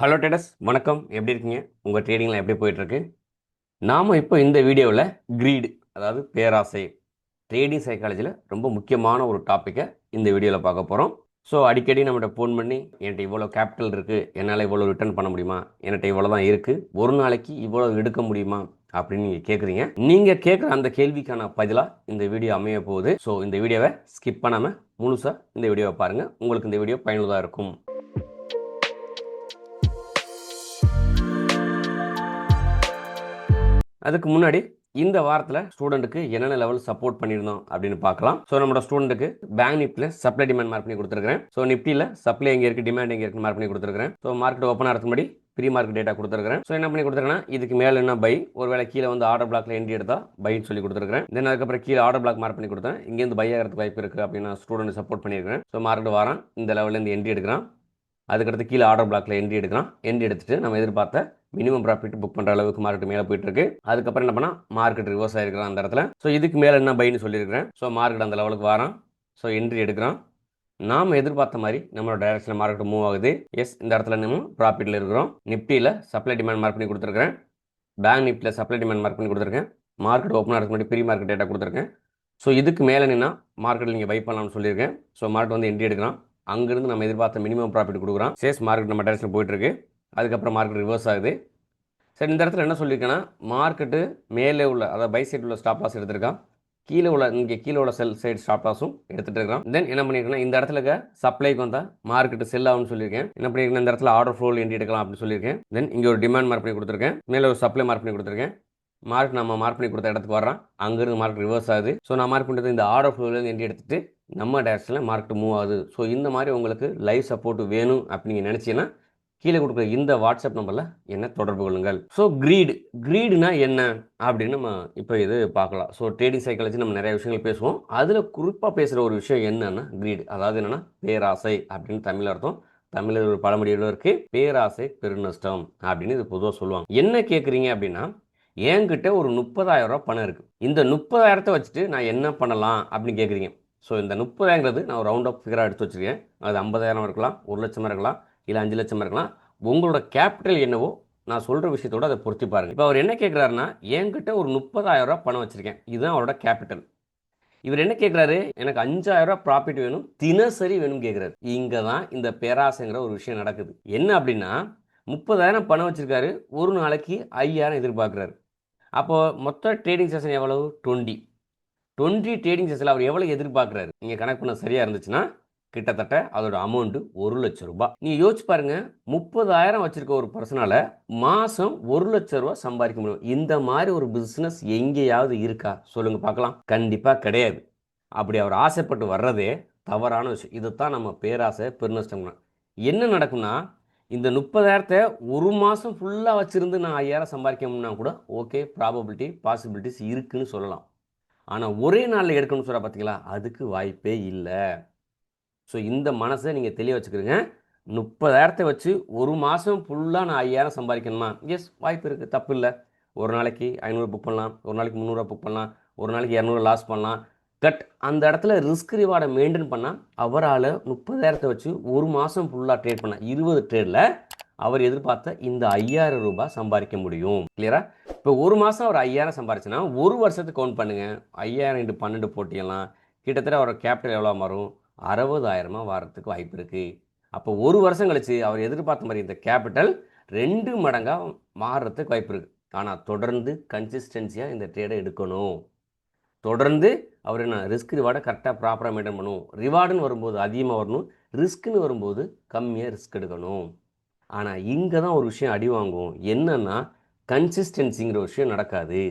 Hello டேடஸ், வணக்கம். எப்படி இருக்கீங்க? உங்கள் ட்ரேடிங்லாம் எப்படி போயிட்டுருக்கு? நாம் இப்போ இந்த வீடியோவில் கிரீடு, அதாவது பேராசை, ட்ரேடிங் சைக்காலஜியில் ரொம்ப முக்கியமான ஒரு டாப்பிக்கை இந்த வீடியோவில் பார்க்க போகிறோம். ஸோ அடிக்கடி நம்மகிட்ட ஃபோன் பண்ணி என்கிட்ட இவ்வளோ கேபிட்டல் இருக்குது, என்னால் இவ்வளோ ரிட்டர்ன் பண்ண முடியுமா, என்கிட்ட இவ்வளோ தான் இருக்குது, ஒரு நாளைக்கு இவ்வளோ எடுக்க முடியுமா அப்படின்னு நீங்கள் கேட்குறீங்க. நீங்கள் கேட்குற அந்த கேள்விக்கான பதிலாக இந்த வீடியோ அமைய போகுது. ஸோ இந்த வீடியோவை ஸ்கிப் பண்ணாமல் முழுசாக இந்த வீடியோவை பாருங்கள். உங்களுக்கு இந்த வீடியோ பயனுள்ளதாக இருக்கும். அதுக்கு முன்னாடி இந்த வாரத்தில் ஸ்டூடெண்ட்டுக்கு என்னென்ன லெவல் சப்போர்ட் பண்ணியிருந்தோம் அப்படின்னு பார்க்கலாம். ஸோ நம்மளோட ஸ்டூடெண்ட்டுக்கு பேங்க் நிஃப்டியில் சப்ளை டிமாண்ட் மார்க் பண்ணி கொடுத்துருக்கேன். ஸோ நிஃப்டியில் சப்ளை எங்கே இருக்குது, டிமாண்ட் எங்கே இருக்குன்னு மார்க் பண்ணி கொடுத்துருக்கேன். ஸோ மார்க்கெட் ஓப்பன் ஆகிறதுக்கு முன்னாடி ப்ரீ மார்க்கெட் டேட்டா கொடுத்துருக்கேன். ஸோ என்ன பண்ணி கொடுத்துருக்கேன்னா, இதுக்கு மேலே என்ன பை, ஒருவேளை கீழே வந்து ஆர்டர் பிளாக்ல என்ட்ரி எடுத்தால் பைன்னு சொல்லி கொடுத்துருக்கேன். தென் அதுக்கப்புறம் கீழே ஆர்டர் பிளாக் மார்க் பண்ணி கொடுத்தேன். இங்கேருந்து பை ஆகிறதுக்கு வாய்ப்பு இருக்குது அப்படின்னு ஸ்டூடெண்ட் சப்போர்ட் பண்ணியிருக்கேன். ஸோ மார்க்கெட் வாரம் இந்த லெவலேருந்து என்ட்ரி எடுக்கிறான். அதுக்கடுத்து கீழே ஆர்டர் பிளாக்ல என்ட்ரி எடுக்கலாம். என்ட்ரி எடுத்துட்டு நம்ம எதிர்பார்த்த மினிமம் ப்ராஃபிட் புக் பண்ணுற அளவுக்கு மார்க்கெட் மேலே போயிட்டு இருக்கு. அதுக்கப்புறம் என்ன பண்ணால் மார்க்கெட் ரிவர்ஸ் ஆகிருக்கிறான் அந்த இடத்துல. ஸோ இதுக்கு மேலே என்ன பைன்னு சொல்லியிருக்கிறேன். ஸோ மார்க்கெட் அந்த லெவலுக்கு வரான். ஸோ என்ட்ரி எடுக்கிறான். நாம் எதிர்பார்த்த மாதிரி நம்மளோட டைரக்ஷனில் மார்க்கெட் மூவ் ஆகுது. எஸ், இந்த இடத்துல நம்ம ப்ராஃபிட்டில் இருக்கிறோம். நிஃப்டியில் சப்ளை டிமாண்ட் மார்க் பண்ணி கொடுத்துருக்கேன். பேங்க் நிஃப்டியில் சப்ளை டிமாண்ட் மார்க் பண்ணி கொடுத்துருக்கேன். மார்க்கெட் ஓப்பன் ஆகிறதுக்கு முன்னாடி ப்ரீ மார்க்கெட் டேட்டா கொடுத்துருக்கேன். ஸோ இதுக்கு மேலே நின்னா மார்க்கெட்டில் நீங்கள் பை பண்ணலாம்னு சொல்லியிருக்கேன். ஸோ மார்க்கெட் வந்து என்ட்ரி எடுக்கிறான். அங்கேருந்து நம்ம எதிர்பார்த்த மினிமம் ப்ராஃபிட் கொடுக்குறான். சேஸ் மார்க்கெட் நம்ம டைரக்ஷன் போயிட்டுருக்கு. அதுக்கப்புறம் மார்க்கெட் ரிவர்ஸ் ஆகுது. சரி, இந்த இடத்துல என்ன சொல்லியிருக்கேன்னா, மார்க்கெட்டு மேலே உள்ள, அதாவது பை சைடு உள்ள ஸ்டாப் லாஸ் எடுத்திருக்கான். கீழே உள்ள செல் சைடு ஸ்டாப் லாஸும் எடுத்துகிட்டு இருக்கான். தென் என்ன பண்ணியிருக்கேன்னா, இந்த இடத்துல சப்ளைக்கு வந்தால் மார்க்கெட்டு செல் ஆகும்னு சொல்லியிருக்கேன். என்ன பண்ணியிருக்கேன், இந்த இடத்துல ஆர்டர் ஃப்ளோவில் என்ட்ரி எடுக்கலாம் அப்படின்னு சொல்லியிருக்கேன். தென் இங்கே ஒரு டிமாண்ட் மார்க் பண்ணி கொடுத்துருக்கேன். மேலே ஒரு சப்ளை மார்க் பண்ணி கொடுத்துருக்கேன். மார்க் நம்ம மார்க் பண்ணி கொடுத்த இடத்துக்கு வர்றான். அங்கேருந்து மார்க் ரிவர்ஸ் ஆகுது. ஸோ நான் மார்க் பண்ணுறது இந்த ஆர்டர் ஃப்ளோவிலேருந்து என்ட்ரி எடுத்துட்டு நம்ம டேரக்ஷனில் மார்க்கெட் மூவ் ஆகுது. ஸோ இந்த மாதிரி உங்களுக்கு லைவ் சப்போர்ட் வேணும் அப்படின்னு நினச்சிங்கன்னா கீழே கொடுக்குற இந்த வாட்ஸ்அப் நம்பரில் என்ன தொடர்பு கொள்ளுங்கள். ஸோ கிரீடுனா என்ன அப்படின்னு நம்ம இப்போ இது பார்க்கலாம். ஸோ ட்ரேடிங் சைக்காலஜி நம்ம நிறைய விஷயங்கள் பேசுவோம். அதில் குறிப்பாக பேசுகிற ஒரு விஷயம் என்னன்னா கிரீடு, அதாவது என்னென்னா பேராசை அப்படின்னு தமிழ் அர்த்தம். தமிழில் ஒரு பழமொழியில் இருக்குது, பேராசை பெருநஷ்டம் அப்படின்னு இது பொதுவாக சொல்லுவாங்க. என்ன கேட்குறீங்க அப்படின்னா, என்கிட்ட ஒரு 30,000 ரூபா பணம் இருக்குது, இந்த 30,000 வச்சுட்டு நான் என்ன பண்ணலாம் அப்படின்னு கேட்குறீங்க. ஸோ இந்த 30,000 நான் ஒரு ரவுண்ட் ஆஃப் ஃபிகராக எடுத்து வச்சுருக்கேன். அது 50,000 இருக்கலாம், 1,00,000 இருக்கலாம், இல்லை 5,00,000 இருக்கலாம். உங்களோட கேபிட்டல் என்னவோ நான் சொல்கிற விஷயத்தோட அதை பொருத்தி பாருங்கள். இப்போ அவர் என்ன கேட்குறாருன்னா, என்கிட்ட ஒரு 30,000 ரூபா பணம் வச்சுருக்கேன், இதுதான் அவரோட கேபிட்டல். இவர் என்ன கேட்குறாரு, எனக்கு 5,000 ரூபா ப்ராஃபிட் வேணும், தினசரி வேணும் கேட்குறாரு. இங்கே தான் இந்த பேராசைங்கிற ஒரு விஷயம் நடக்குது. என்ன அப்படின்னா, 30,000 பணம் வச்சுருக்காரு, ஒரு நாளைக்கு 5,000 எதிர்பார்க்குறாரு. அப்போது மொத்த ட்ரேடிங் செஷன் எவ்வளவு? 20 ட்ரேடிங் செஷனில் அவர் எவ்வளோ எதிர்பார்க்குறாரு? நீங்கள் கணக்கு பண்ண சரியாக இருந்துச்சுன்னா கிட்டத்தட்ட அதோட அமௌண்ட்டு 1,00,000 ரூபாய். நீங்கள் யோசிச்சு பாருங்க, 30,000 வச்சிருக்க ஒரு பர்சனால மாதம் 1,00,000 ரூபாய் சம்பாதிக்க முடியும். இந்த மாதிரி ஒரு பிஸ்னஸ் எங்கேயாவது இருக்கா சொல்லுங்க பார்க்கலாம். கண்டிப்பாக கிடையாது. அப்படி அவர் ஆசைப்பட்டு வர்றதே தவறான விஷயம். இதுதான் நம்ம பேராசை பெருநஷ்டம். என்ன நடக்கும்னா, இந்த 30,000 ஒரு மாதம் ஃபுல்லாக வச்சுருந்து நான் 5,000 சம்பாதிக்கணும்னா கூட ஓகே, பாசிபிலிட்டிஸ் இருக்குன்னு சொல்லலாம். ஆனால் ஒரே நாளில் எடுக்கணும்னு சொல்ல பார்த்தீங்களா, அதுக்கு வாய்ப்பே இல்லை. ஸோ இந்த மனசை நீங்கள் தெளிய வச்சுக்கிறீங்க. 30,000 வச்சு ஒரு மாதம் ஃபுல்லாக நான் 5,000 சம்பாதிக்கணுமா? எஸ், வாய்ப்பு இருக்குது, தப்பு இல்லை. ஒரு நாளைக்கு 500 புக் பண்ணலாம், ஒரு நாளைக்கு 300 புக் பண்ணலாம், ஒரு நாளைக்கு 200 லாஸ் பண்ணலாம். கட் அந்த இடத்துல ரிஸ்க் ரிவார்டை மெயின்டைன் பண்ணால் அவரால் 30,000 வச்சு ஒரு மாதம் ஃபுல்லாக ட்ரேட் பண்ண 20 ட்ரேடில் அவர் எதிர்பார்த்த இந்த 5,000 ரூபாய் சம்பாதிக்க முடியும். கிளியரா? இப்போ ஒரு மாதம் அவர் 5,000 சம்பாரிச்சுன்னா ஒரு வருஷத்துக்கு கவுண்ட் பண்ணுங்கள். 5,000 × 12 போட்டியெல்லாம் கிட்டத்தட்ட அவரோட கேபிட்டல் எவ்வளோ மாறும்? 60,000 வாரத்துக்கு வாய்ப்பு இருக்குது. அப்போ ஒரு வருஷம் கழிச்சு அவர் எதிர்பார்த்த மாதிரி இந்த கேபிட்டல் 2 மடங்காக மாறுறதுக்கு வாய்ப்பு இருக்குது. ஆனால் தொடர்ந்து கன்சிஸ்டன்சியாக இந்த ட்ரேடை எடுக்கணும். தொடர்ந்து அவர் என்ன ரிஸ்க் ரிவார்டை கரெக்டாக ப்ராப்பராக மெயின்டைன் பண்ணணும். ரிவார்டுன்னு வரும்போது அதிகமாக வரணும், ரிஸ்க்குன்னு வரும்போது கம்மியாக ரிஸ்க் எடுக்கணும். ஆனால் இங்கே தான் ஒரு விஷயம் அடி வாங்கும். என்னன்னா, கன்சிஸ்டன்சிங்கிற விஷயம் நடக்காது.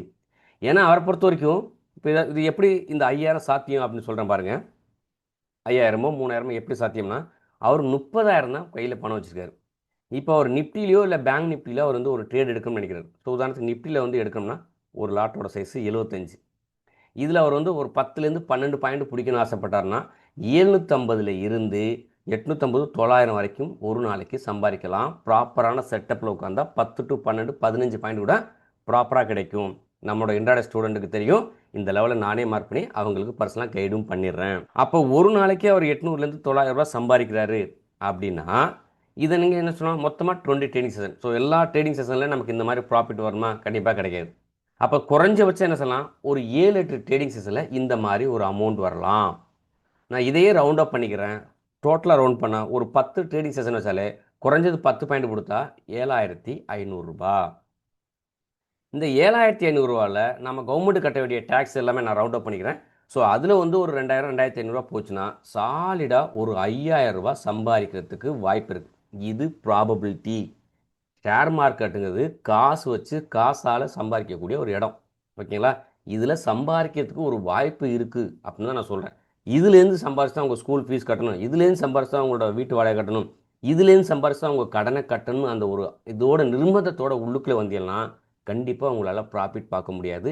ஏன்னா அவரை பொறுத்த வரைக்கும் இப்போ இது எப்படி இந்த 5,000 சாத்தியம் அப்படின்னு சொல்கிறேன் பாருங்கள். 5,000மோ 3,000மோ எப்படி சாத்தியம்னா, அவர் 30,000 தான் கையில் பணம் வச்சுருக்காரு. இப்போ அவர் நிஃப்டிலையோ இல்லை பேங்க் நிஃப்டிலையோ அவர் வந்து ஒரு ட்ரேட் எடுக்கணும்னு நினைக்கிறார். ஸோ உதாரணத்துக்கு நிஃப்டியில் வந்து எடுக்கணும்னா ஒரு லாட்டோட சைஸு 75. இதில் அவர் வந்து ஒரு 10லேருந்து 12 பாயிண்ட் பிடிக்கணும்னு ஆசைப்பட்டார்னா 750 இருந்து 850 900 வரைக்கும் ஒரு நாளைக்கு சம்பாதிக்கலாம். ப்ராப்பரான செட்டப்பில் உட்காந்தா 10 to 12 15 பாயிண்ட் கூட ப்ராப்பராக கிடைக்கும். நம்மளோட இன்ட்ராடே ஸ்டூடெண்ட்டுக்கு தெரியும். இந்த லெவலில் நானே மார்க் பண்ணி அவங்களுக்கு பர்சனலாக கைடும் பண்ணிடுறேன். அப்போ ஒரு நாளைக்கு அவர் 800லேருந்து 900 ரூபாய் சம்பாதிக்கிறாரு அப்படின்னா இதை நீங்கள் என்ன சொல்லலாம், மொத்தமாக 20 ட்ரேடிங் செஷன். ஸோ எல்லா ட்ரேடிங் செஷன்லையும் நமக்கு இந்த மாதிரி ப்ராஃபிட் வருமா? கண்டிப்பாக கிடைக்காது. அப்போ குறைஞ்சபட்சம் என்ன சொல்லலாம், ஒரு 7-8 ட்ரேடிங் செஷனில் இந்த மாதிரி ஒரு அமௌண்ட் வரலாம். நான் இதையே ரவுண்ட் அப் பண்ணிக்கிறேன். டோட்டலாக ரவுண்ட் பண்ணால் ஒரு 10 ட்ரேடிங் செஷன் வச்சாலே குறைஞ்சது 10 பாயிண்ட் கொடுத்தா 7,500 ரூபா. இந்த 7,500 நம்ம கவர்மெண்ட் கட்ட வேண்டிய டேக்ஸ் எல்லாமே நான் ரவுண்ட் அப் பண்ணிக்கிறேன். ஸோ அதில் வந்து ஒரு 2,000 2,500 போச்சுன்னா சாலிடாக ஒரு 5,000 ரூபா சம்பாதிக்கிறதுக்கு வாய்ப்பு இருக்குது. இது ப்ராபபிலிட்டி. ஷேர் மார்க்கெட்டுங்கிறது காசு வச்சு காசால் சம்பாதிக்கக்கூடிய ஒரு இடம். ஓகேங்களா? இதில் சம்பாதிக்கிறதுக்கு ஒரு வாய்ப்பு இருக்குது அப்படின்னு தான் நான் சொல்கிறேன். இதுலேருந்து சம்பாரிச்சு தான் உங்கள் ஸ்கூல் ஃபீஸ் கட்டணும், இதுலேருந்து சம்பாரிச்சு தான் உங்களோட வீட்டு வாடகை கட்டணும், இதுலேருந்து சம்பாரிச்சு தான் உங்கள் கடனை கட்டணும். அந்த ஒரு இதோட நிர்பந்தத்தோட உள்ளுக்குள்ளே வந்தீங்கன்னா கண்டிப்பாக உங்களால் ப்ராஃபிட் பார்க்க முடியாது.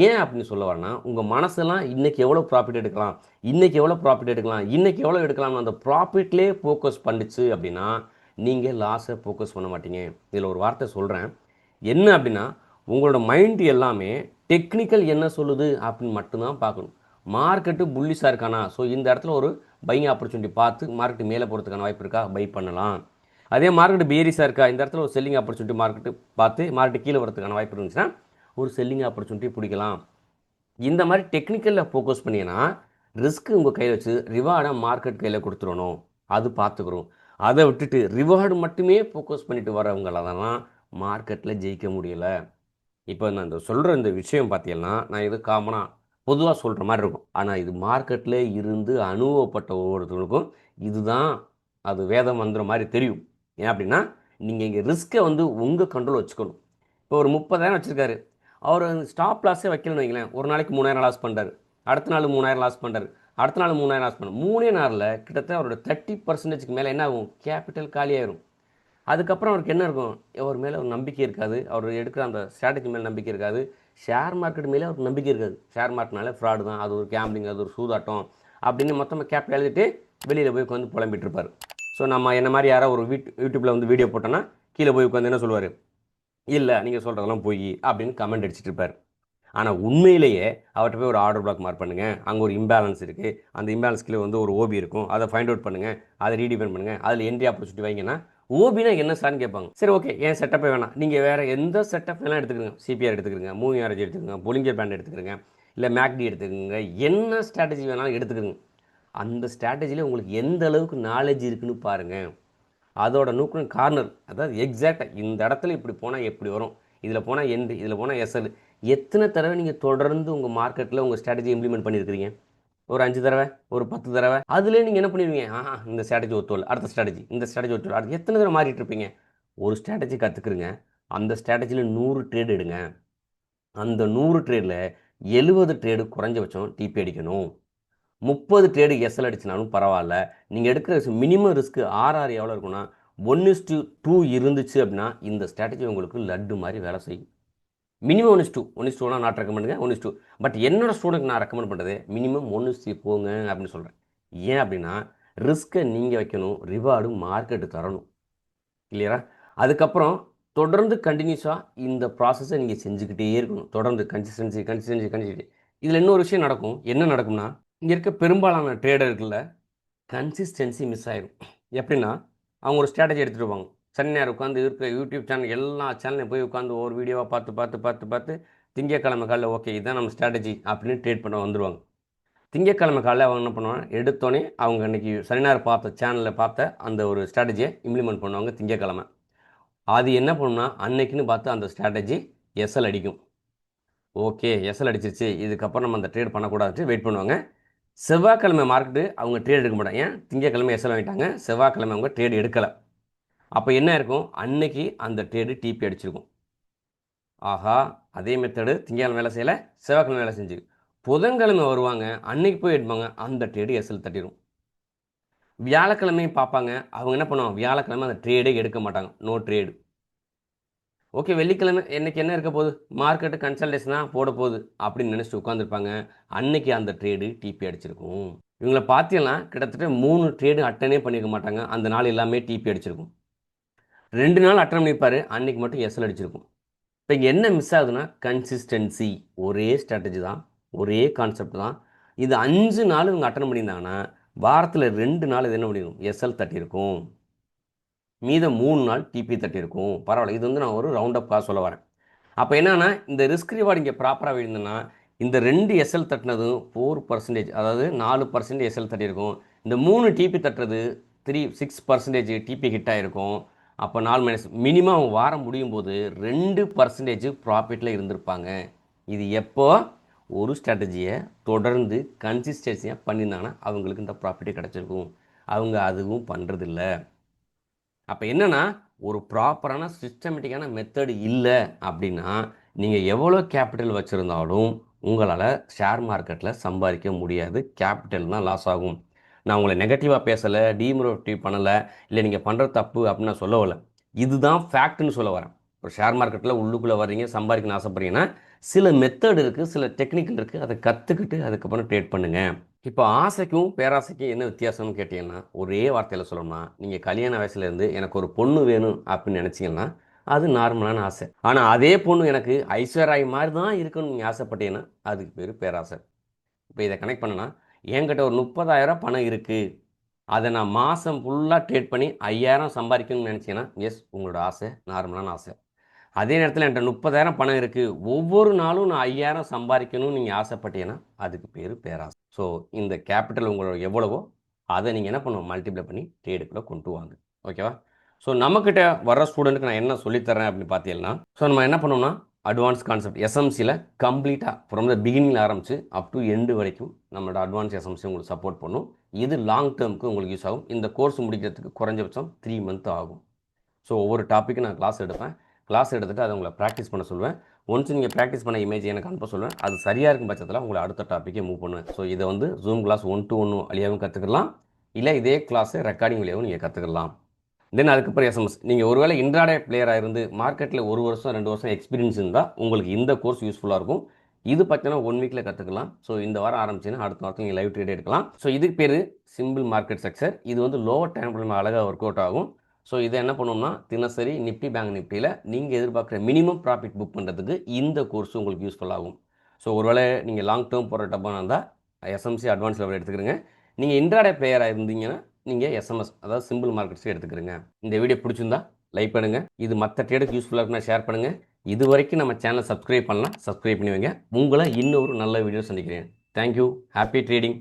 ஏன் அப்படின்னு சொல்ல வரேன்னா, உங்கள் மனசெல்லாம் இன்றைக்கி எவ்வளோ ப்ராஃபிட் எடுக்கலாம், இன்றைக்கி எவ்வளோ ப்ராஃபிட் எடுக்கலாம், இன்றைக்கி எவ்வளோ எடுக்கலாம்னு அந்த ப்ராஃபிட்லேயே ஃபோக்கஸ் பண்ணிச்சு அப்படின்னா நீங்கள் லாஸை ஃபோக்கஸ் பண்ண மாட்டீங்க. இதில் ஒரு வார்த்தை சொல்கிறேன். என்ன அப்படின்னா, உங்களோட மைண்டு எல்லாமே டெக்னிக்கல் என்ன சொல்லுது அப்படின்னு மட்டும்தான் பார்க்கணும். மார்க்கெட்டு புல்லிஷாக இருக்கானா, ஸோ இந்த இடத்துல ஒரு பையிங் ஆப்பர்ச்சுனிட்டி பார்த்து மார்க்கெட்டு மேலே போகிறதுக்கான வாய்ப்பு இருக்கா, பை பண்ணலாம். அதே மார்க்கெட்டு பேரிஸாக இருக்கா, இந்த இடத்துல ஒரு செல்லிங் ஆப்பர்ச்சுனிட்டி மார்க்கெட்டு பார்த்து மார்க்கெட்டு கீழே வரதுக்கான வாய்ப்பு இருந்துச்சுன்னா ஒரு செல்லிங் ஆப்பர்ச்சுனிட்டி பிடிக்கலாம். இந்த மாதிரி டெக்னிக்கலில் ஃபோக்கஸ் பண்ணிங்கன்னா ரிஸ்க்கு உங்கள் கையில் வச்சு ரிவார்டை மார்க்கெட் கையில் கொடுத்துடணும், அது பார்த்துக்கிறோம். அதை விட்டுட்டு ரிவார்டு மட்டுமே ஃபோக்கஸ் பண்ணிட்டு வரவங்களெல்லாம் மார்க்கெட்டில் ஜெயிக்க முடியலை. இப்போ நான் இந்த சொல்கிற இந்த விஷயம் பார்த்தீங்கன்னா, நான் இது காமனாக பொதுவாக சொல்கிற மாதிரி இருக்கும். ஆனால் இது மார்க்கெட்டில் இருந்து அனுபவப்பட்ட ஒவ்வொருத்தருக்கும் இதுதான் அது வேதம் மந்திர மாதிரி தெரியும். ஏன் அப்படின்னா, நீங்கள் இங்கே ரிஸ்க்கை வந்து உங்கள் கண்ட்ரோல் வச்சுக்கணும். இப்போ ஒரு 30,000 வச்சுருக்காரு, அவர் ஸ்டாப் லாஸே வைக்கலன்னு வைங்களேன். ஒரு நாளைக்கு 3,000 லாஸ் பண்ணுறாரு, அடுத்த நாள் 3,000 லாஸ் பண்ணுறாரு, அடுத்த நாள் 3,000 லாஸ் பண்ண 3 நாளில் கிட்டத்தட்ட அவரோட 30% மேலே என்ன ஆகும், கேபிட்டல் காலியாயிரும். அதுக்கப்புறம் அவருக்கு என்ன இருக்கும், அவர் மேலே ஒரு நம்பிக்கை இருக்காது, அவர் எடுக்கிற அந்த ஸ்ட்ராட்டஜி மேலே நம்பிக்கை இருக்காது, ஷேர் மார்க்கெட் மேலே அவருக்கு நம்பிக்கை இருக்காது. ஷேர் மார்க்கெட்னால ஃப்ராடு தான், அது ஒரு கேம்பிளிங், அது ஒரு சூதாட்டம் அப்படின்னு மொத்தமாக கேப் எழுதிட்டு வெளியில் போய் உட்காந்து புலம்பிட்டு இருப்பார். ஸோ நம்ம என்ன மாதிரி யாராவது ஒரு யூடியூப்பில் வந்து வீடியோ போட்டோன்னா கீழே போய் உட்காந்து என்ன சொல்லுவார், இல்லை நீங்கள் சொல்கிறதெல்லாம் போய் அப்படின்னு கமெண்ட் அடிச்சுட்டு இருப்பார். ஆனால் உண்மையிலேயே அவர்கிட்ட போய் ஒரு ஆர்டர் பிளாக் மார்க் பண்ணுங்கள், அங்கே ஒரு இம்பேலன்ஸ் இருக்குது, அந்த இம்பேலன்ஸ்க்குள்ளே வந்து ஒரு ஓபி இருக்கும், அதை ஃபைண்ட் அவுட் பண்ணுங்கள், அதை ரீடிஃபைன் பண்ணுங்கள், அதில் என்ட்ரி ஆப்பர்ச்சுனிட்டி வைங்கன்னா ஓபினா என்ன சார்னு கேட்பாங்க. சரி ஓகே, என் செட்டப்பே வேணாம், நீங்கள் வேறு எந்த செட்டப் வேணால் எடுத்துக்கிறங்க, சிபிஆர் எடுத்துக்கிறங்க, மூவிங் ஆரேஜ் எடுத்துக்கிறங்க, பொலிஞ்சர் பேண்ட் எடுத்துக்கிறங்க, இல்லை மேக்டி எடுத்துக்கோங்க, என்ன ஸ்ட்ராட்டஜி வேணாலும் எடுத்துக்கிறங்க. அந்த ஸ்ட்ராட்டஜியில் உங்களுக்கு எந்த அளவுக்கு நாலேஜ் இருக்குன்னு பாருங்கள். அதோட நூக்கணும் கார்னர், அதாவது எக்ஸாக்டாக இந்த இடத்துல இப்படி போனால் எப்படி வரும், இதில் போனால் எண்டு, இதில் போனால் எஸ்எல், எத்தனை தடவை நீங்கள் தொடர்ந்து உங்கள் மார்க்கெட்டில் உங்கள் ஸ்ட்ராட்டஜி இம்ப்ளிமெண்ட் பண்ணியிருக்கிறீங்க? ஒரு 5 தடவை, ஒரு 10 தடவை. அதுலேயே நீங்கள் என்ன பண்ணுவீங்க, இந்த ஸ்ட்ராட்டஜி ஒத்துவல், அடுத்த ஸ்ட்ராட்டஜி, இந்த ஸ்ட்ராட்டஜி ஒத்துவல், அடுத்து எத்தனை தடவை மாறிட்டு இருப்பீங்க? ஒரு ஸ்ட்ராட்டஜி கற்றுக்குறங்க, அந்த ஸ்ட்ராட்டஜியில் 100 ட்ரேடு எடுங்க. அந்த 100 ட்ரேடில் 70 ட்ரேடு குறைஞ்சபட்சம் டிபி அடிக்கணும். 30 ட்ரேடு எஸ்எல் அடிச்சுனாலும் பரவாயில்ல. நீங்கள் எடுக்கிற மினிமம் ரிஸ்க்கு ஆர்ஆர் எவ்வளோ இருக்குன்னா 1:2 இருந்துச்சு அப்படின்னா இந்த ஸ்ட்ராட்டஜி உங்களுக்கு லட்டு மாதிரி வேலை செய்யும். மினிமம் 1:2 நாட் ரெக்கமெண்டுங்க, 1:2. பட் என்னோட ஸ்டூடெண்ட் நான் ரெக்கமெண்ட் பண்ணுறது மினிமம் 1:3 போங்க அப்படின்னு சொல்கிறேன். ஏன் அப்படின்னா ரிஸ்க்கை நீங்கள் வைக்கணும், ரிவார்டு மார்க்கெட்டு தரணும், கிளியரா? அதுக்கப்புறம் தொடர்ந்து கண்டினியூஸாக இந்த ப்ராசஸை நீங்கள் செஞ்சுக்கிட்டே இருக்கணும். தொடர்ந்து கன்சிஸ்டன்சி. இதில் இன்னொரு விஷயம் நடக்கும். என்ன நடக்கும்னா, இங்கே இருக்க பெரும்பாலான ட்ரேடர்களில் கன்சிஸ்டன்சி மிஸ் ஆயிடும். எப்படின்னா, அவங்க ஒரு ஸ்ட்ராட்டஜி எடுத்துகிட்டு இருப்பாங்க. சனி ஞாயிறு உட்காந்து இருக்கிற யூடியூப் சேனல் எல்லா சேனலையும் போய் உட்காந்து ஒரு வீடியோவாக பார்த்து திங்கக்கிழமை காலையில் ஓகே இதுதான் நம்ம ஸ்ட்ராட்டஜி அப்படின்னு ட்ரேட் பண்ண வந்துடுவாங்க. திங்கக்கிழமை காலையில் அவங்க என்ன பண்ணுவாங்க, எடுத்தோடனே அவங்க அன்றைக்கி சனி ஞாயிறு பார்த்த சேனலில் பார்த்த அந்த ஒரு ஸ்ட்ராட்டஜியை இம்ப்ளிமெண்ட் பண்ணுவாங்க திங்கக்கிழமை. அது என்ன பண்ணுன்னா அன்னைக்குன்னு பார்த்து அந்த ஸ்ட்ராட்டஜி எஸ்எல் அடிக்கும். ஓகே எஸ்எல் அடிச்சிருச்சு, இதுக்கப்புறம் நம்ம அந்த ட்ரேட் பண்ணக்கூடாதுன்னு வெயிட் பண்ணுவாங்க. செவ்வாய்க்கிழமை மார்க்கெட்டு அவங்க ட்ரேட் எடுக்க மாட்டாங்க. ஏன், திங்கக்கிழமை எஸ்எல் வாங்கிட்டாங்க, செவ்வாய்க்கிழமை அவங்க ட்ரேட் எடுக்கலை. அப்போ என்ன இருக்கும், அன்னைக்கு அந்த ட்ரேடு டிபி அடிச்சிருக்கும். ஆஹா, அதே மெத்தடு திங்கக்கிழமை வேலை செய்யலை, செவ்வாய்க்கிழமை வேலை செஞ்சு புதன்கிழமை வருவாங்க, அன்னைக்கு போய் எடுப்பாங்க, அந்த ட்ரேடு எஸ்எல் தட்டிடும். வியாழக்கிழமையும் பார்ப்பாங்க, அவங்க என்ன பண்ணுவாங்க, வியாழக்கிழமை அந்த ட்ரேடே எடுக்க மாட்டாங்க, நோ ட்ரேடு. ஓகே வெள்ளிக்கிழமை என்னைக்கு என்ன இருக்க போகுது, மார்க்கெட்டு கன்சல்டேஷனாக போட போகுது அப்படின்னு நினச்சிட்டு உட்காந்துருப்பாங்க, அன்னைக்கு அந்த ட்ரேடு டிபி அடிச்சிருக்கும். இவங்களை பார்த்தீங்கன்னா கிட்டத்தட்ட 3 ட்ரேடு அட்டனே பண்ணியிருக்க மாட்டாங்க, அந்த நாள் எல்லாமே டிபி அடிச்சிருக்கும். 2 நாள் அட்டன் பண்ணியிருப்பார், அன்னைக்கு மட்டும் எஸ்எல் அடிச்சிருக்கும். இப்போ இங்கே என்ன மிஸ் ஆகுதுன்னா கன்சிஸ்டன்சி. ஒரே ஸ்ட்ராட்டஜி தான், ஒரே கான்செப்ட் தான். இது 5 நாள் இவங்க அட்டன் பண்ணியிருந்தாங்கன்னா வாரத்தில் 2 நாள் இது என்ன பண்ணிடும், எஸ்எல் தட்டியிருக்கும். மீத 3 நாள் டிபி தட்டியிருக்கும். பரவாயில்ல. இது வந்து நான் ஒரு ரவுண்ட் அப் சொல்ல வரேன். அப்போ என்னன்னா இந்த ரிஸ்க் ரிவார்டு இங்கே ப்ராப்பராக விழுந்ததுன்னா இந்த 2 எஸ்எல் தட்டினதும் 4%, அதாவது 4% எஸ்எல் தட்டியிருக்கும். இந்த 3 டிபி தட்டுறது 6% டிபி ஹிட் ஆகிருக்கும். அப்போ 4 மைனஸ் மினிமம் வாரம் முடியும் போது 2% ப்ராஃபிட்டில் இருந்திருப்பாங்க. இது எப்போ ஒரு ஸ்ட்ராட்டஜியை தொடர்ந்து கன்சிஸ்டன்சியாக பண்ணியிருந்தாங்கன்னா அவங்களுக்கு இந்த ப்ராஃபிட்டே கிடச்சிருக்கும். அவங்க அதுவும் பண்ணுறதில்ல. அப்போ என்னென்னா ஒரு ப்ராப்பரான சிஸ்டமேட்டிக்கான மெத்தடு இல்லை அப்படின்னா நீங்கள் எவ்வளோ கேபிட்டல் வச்சுருந்தாலும் உங்களால் ஷேர் மார்க்கெட்டில் சம்பாதிக்க முடியாது. கேபிட்டல் தான் லாஸ் ஆகும். நான் உங்களை நெகட்டிவாக பேசலை, டீமோட்டிவ் பண்ணலை, இல்லை நீங்கள் பண்ணுற தப்பு அப்படின்னு நான் சொல்ல வரல. இதுதான் ஃபேக்ட்னு சொல்ல வரேன். ஒரு ஷேர் மார்க்கெட்டில் உள்ளுக்குள்ளே வர்றீங்க, சம்பாதிக்கணும்னு ஆசைப்படுறீங்கன்னா சில மெத்தட் இருக்குது, சில டெக்னிக்கல் இருக்குது. அதை கற்றுக்கிட்டு அதுக்கப்புறம் ட்ரேட் பண்ணுங்கள். இப்போ ஆசைக்கும் பேராசைக்கும் என்ன வித்தியாசம்னு கேட்டிங்கன்னா ஒரே வார்த்தையில் சொல்லணும்னா நீங்கள் கல்யாண வயசுலேருந்து எனக்கு ஒரு பொண்ணு வேணும் அப்படின்னு நினச்சிங்கன்னா அது நார்மலான ஆசை. ஆனால் அதே பொண்ணு எனக்கு ஐஸ்வர்யாய் மாதிரி தான் இருக்குன்னு நீங்கள் ஆசைப்பட்டீங்கன்னா அதுக்கு பேர் பேராசை. இப்போ இதை கனெக்ட் பண்ணனா என்கிட்ட ஒரு 30,000 பணம் இருக்குது, அதை நான் மாதம் ஃபுல்லாக ட்ரேட் பண்ணி 5,000 சம்பாதிக்கணும்னு நினச்சிங்கன்னா எஸ், உங்களோட ஆசை நார்மலான ஆசை. அதே நேரத்தில் என்கிட்ட 30,000 பணம் இருக்குது, ஒவ்வொரு நாளும் நான் 5,000 சம்பாதிக்கணும்னு நீங்கள் ஆசைப்பட்டீங்கன்னா அதுக்கு பேர் பேராசை. ஸோ இந்த கேபிட்டல் உங்களோட எவ்வளவோ அதை நீங்கள் என்ன பண்ணுவோம், மல்டிப்ளை பண்ணி ட்ரேடுக்குள்ளே கொண்டு வாங்க. ஓகேவா? ஸோ நம்மக்கிட்ட வர ஸ்டூடெண்ட்டுக்கு நான் என்ன சொல்லித்தரேன் அப்படின்னு பார்த்தீங்கன்னா, ஸோ நம்ம என்ன பண்ணோம்னா அட்வான்ஸ் கான்செப்ட் எஸ்எம்சியில் கம்ப்ளீட்டாக ஃப்ரம் த பிகினிங் ஆரம்பித்து அப் டு எண்டு வரைக்கும் நம்மளோட அட்வான்ஸ் எஸ்எம்சி உங்களுக்கு சப்போர்ட் பண்ணும். இது லாங் டேர்முக்கு உங்களுக்கு யூஸ் ஆகும். இந்த கோர்ஸ் முடிக்கிறதுக்கு குறைஞ்சபட்சம் 3 மந்த் ஆகும். ஸோ ஒவ்வொரு டாப்பிக்கும் நான் கிளாஸ் எடுப்பேன். கிளாஸ் எடுத்துகிட்டு அதை உங்களை ப்ராக்டிஸ் பண்ண சொல்லுவேன். ஒன்ஸ் நீங்கள் ப்ராக்டிஸ் பண்ண இமேஜ் எனக்கு அனுப்ப சொல்லுவேன். அது சரியாக இருக்கும் பட்சத்தில் உங்களை அடுத்த டாப்பிக்கே மூவ் பண்ணுவேன். ஸோ இதை வந்து ஜூம் கிளாஸ் 1-to-1 வழியாகவும் கற்றுக்கலாம், இல்லை இதே கிளாஸை ரெக்கார்டிங் வழியாகவும் நீங்கள் கற்றுக்கலாம். தென் அதுக்கப்புறம் எஸ்எம்எஸ். நீங்கள் ஒருவேளை இன்ட்ராடே பிளேயராக இருந்து மார்க்கெட்டில் 1 வருஷம் 2 வருஷம் எக்ஸ்பீரியன்ஸ் இருந்தால் உங்களுக்கு இந்த கோர்ஸ் யூஸ்ஃபுல்லாக இருக்கும். இது பார்த்தீங்கன்னா 1 வீக்கில் கற்றுக்கலாம். ஸோ இந்த வாரம் ஆரம்பிச்சுன்னா அடுத்த வாரத்தில் நீங்கள் லைவ் ட்ரேட் எடுக்கலாம். ஸோ இதுக்கு பேர் சிம்பிள் மார்க்கெட் ஸ்ட்ரக்சர். இது வந்து லோவர் டைம் ஃப்ரேம் அழகாக ஒர்க் அவுட் ஆகும். ஸோ இதை என்ன பண்ணோம்னா தினசரி நிஃப்டி பேங்க் நிஃப்டியில் நீங்கள் எதிர்பார்க்குற மினிமம் ப்ராஃபிட் புக் பண்ணுறதுக்கு இந்த கோர்ஸ் உங்களுக்கு யூஸ்ஃபுல் ஆகும். ஸோ ஒருவேளை நீங்கள் லாங் டேர்ம் போகிற டப்பாக இருந்தால் எஸ்எம்சி அட்வான்ஸ் லெவல் எடுத்துக்கிறீங்க. நீங்கள் இன்ட்ராடே பிளேயராக இருந்தீங்கன்னா நீங்கள் எஸ்எம்எஸ், அதாவது சிம்பிள் மார்க்கெட்ஸே எடுத்துக்கிறீங்க. இந்த வீடியோ பிடிச்சிருந்தா லைக் பண்ணுங்கள். இது மற்ற ட்ரேடுக்கு யூஸ்ஃபுல்லாக இருக்குன்னா ஷேர் பண்ணுங்கள். இது வரைக்கும் நம்ம சேனலை சப்ஸ்கிரைப் பண்ணலாம், சப்ஸ்கிரைப் பண்ணி வைங்க. உங்களை இன்னொரு நல்ல வீடியோ சந்திக்கிறேன். தேங்க்யூ. Happy trading.